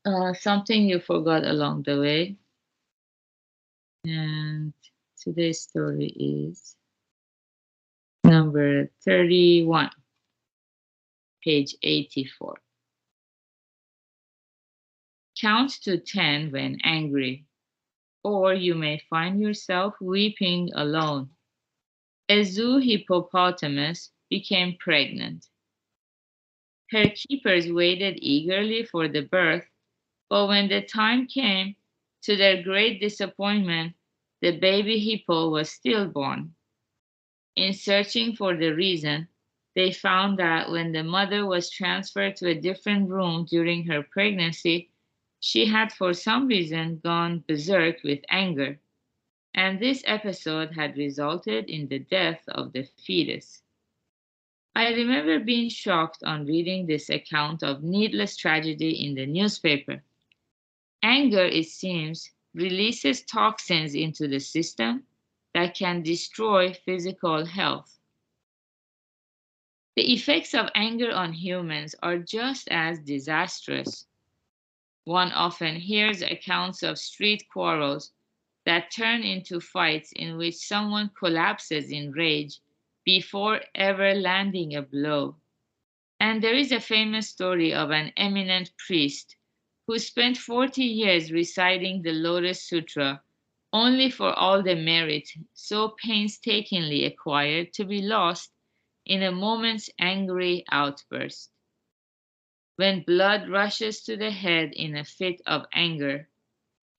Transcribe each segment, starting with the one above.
Something you forgot along the way. And today's story is number 31, page 84. Count to 10 when angry, or you may find yourself weeping alone. A zoo hippopotamus became pregnant. Her keepers waited eagerly for the birth, but when the time came, to their great disappointment, the baby hippo was stillborn. In searching for the reason, they found that when the mother was transferred to a different room during her pregnancy, she had for some reason gone berserk with anger, and this episode had resulted in the death of the fetus. I remember being shocked on reading this account of needless tragedy in the newspaper. Anger, it seems, releases toxins into the system that can destroy physical health. The effects of anger on humans are just as disastrous. One often hears accounts of street quarrels that turn into fights in which someone collapses in rage before ever landing a blow. And there is a famous story of an eminent priest who spent 40 years reciting the Lotus Sutra only for all the merit so painstakingly acquired to be lost in a moment's angry outburst. When blood rushes to the head in a fit of anger,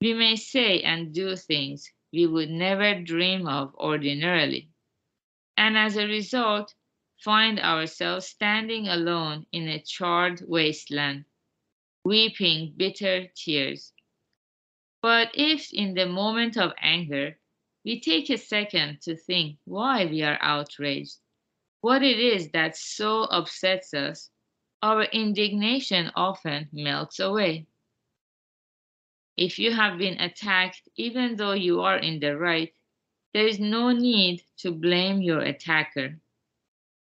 we may say and do things we would never dream of ordinarily, and as a result, find ourselves standing alone in a charred wasteland, weeping bitter tears. But if in the moment of anger we take a second to think why we are outraged, what it is that so upsets us, our indignation often melts away. If you have been attacked even though you are in the right, there is no need to blame your attacker.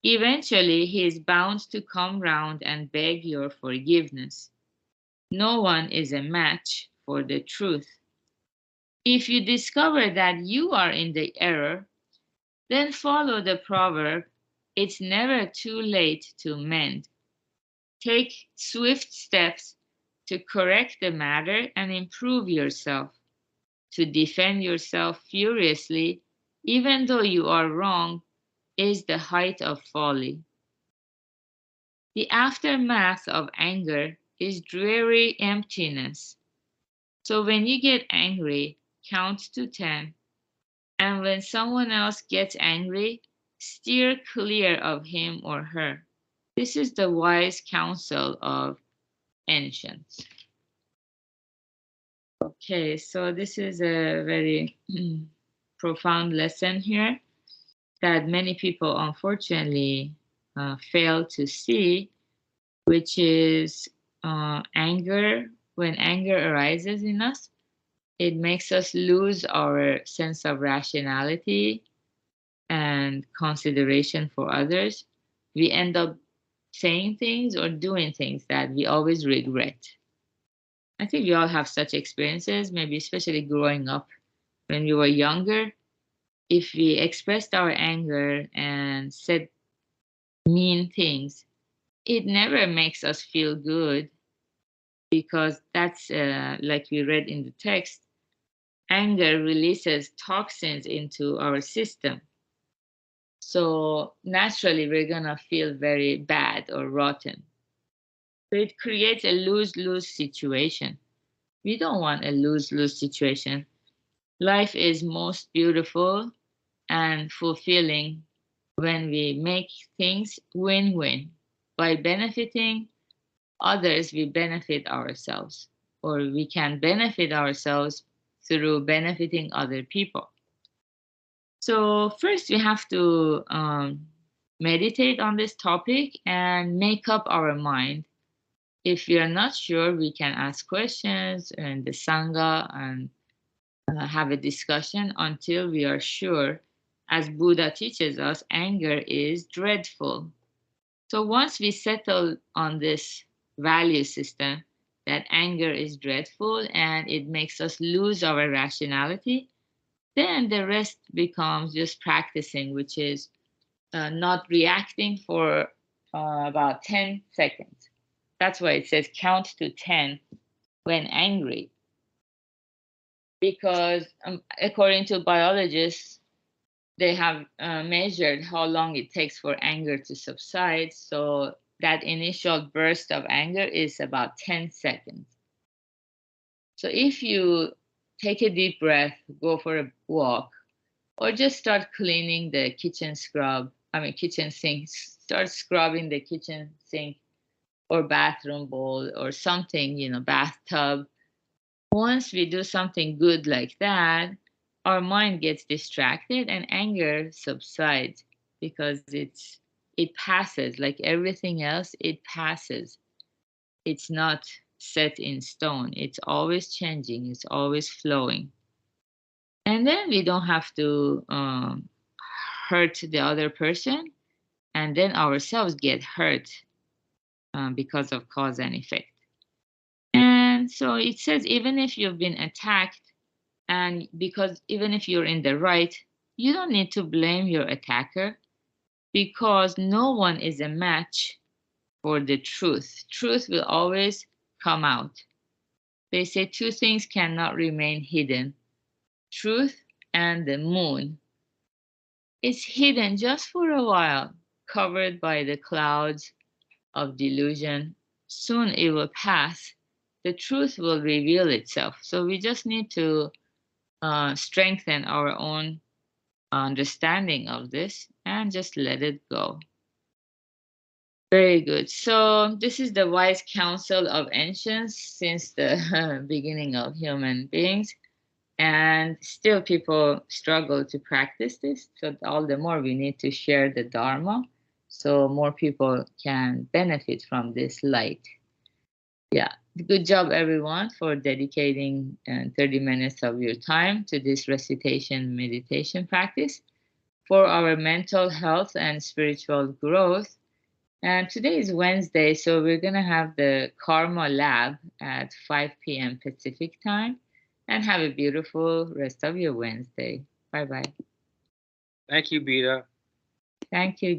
Eventually, he is bound to come round and beg your forgiveness. No one is a match for the truth. If you discover that you are in the error, then follow the proverb, it's never too late to mend. Take swift steps to correct the matter and improve yourself. To defend yourself furiously, even though you are wrong, is the height of folly. The aftermath of anger is dreary emptiness. So when you get angry, count to 10, and when someone else gets angry, steer clear of him or her. This is the wise counsel of ancients. Okay, so this is a very profound lesson here that many people unfortunately fail to see, which is anger. When anger arises in us, it makes us lose our sense of rationality and consideration for others. We end up saying things or doing things that we always regret. I think we all have such experiences, maybe especially growing up when we were younger. If we expressed our anger and said mean things, it never makes us feel good because that's like we read in the text, anger releases toxins into our system. So naturally, we're going to feel very bad or rotten. So it creates a lose lose situation. We don't want a lose lose situation. Life is most beautiful and fulfilling when we make things win win. By benefiting others, we benefit ourselves, or we can benefit ourselves through benefiting other people. So, first, we have to meditate on this topic and make up our mind. If we are not sure, we can ask questions in the Sangha and have a discussion until we are sure. As Buddha teaches us, anger is dreadful. So once we settle on this value system, that anger is dreadful and it makes us lose our rationality, then the rest becomes just practicing, which is not reacting for about 10 seconds. That's why it says count to 10 when angry. Because according to biologists, they have measured how long it takes for anger to subside. So that initial burst of anger is about 10 seconds. So if you take a deep breath, go for a walk, or just start cleaning the kitchen sink, start scrubbing the kitchen sink or bathroom bowl or something, bathtub. Once we do something good like that, our mind gets distracted and anger subsides because it passes like everything else. It passes. It's not set in stone. It's always changing. It's always flowing. And then we don't have to hurt the other person, and then ourselves get hurt because of cause and effect. And so it says even if you've been attacked, and because even if you're in the right, you don't need to blame your attacker because no one is a match for the truth. Truth will always come out. They say two things cannot remain hidden: truth and the moon. It's hidden just for a while, covered by the clouds of delusion. Soon it will pass. The truth will reveal itself. So we just need to strengthen our own understanding of this and just let it go. Very good. So this is the wise counsel of ancients since the beginning of human beings. And still people struggle to practice this. So all the more we need to share the Dharma so more people can benefit from this light. Yeah, good job everyone for dedicating 30 minutes of your time to this recitation meditation practice for our mental health and spiritual growth. And today is Wednesday, so we're going to have the Karma Lab at 5 p.m. Pacific time. And have a beautiful rest of your Wednesday. Bye bye. Thank you, Beta. Thank you.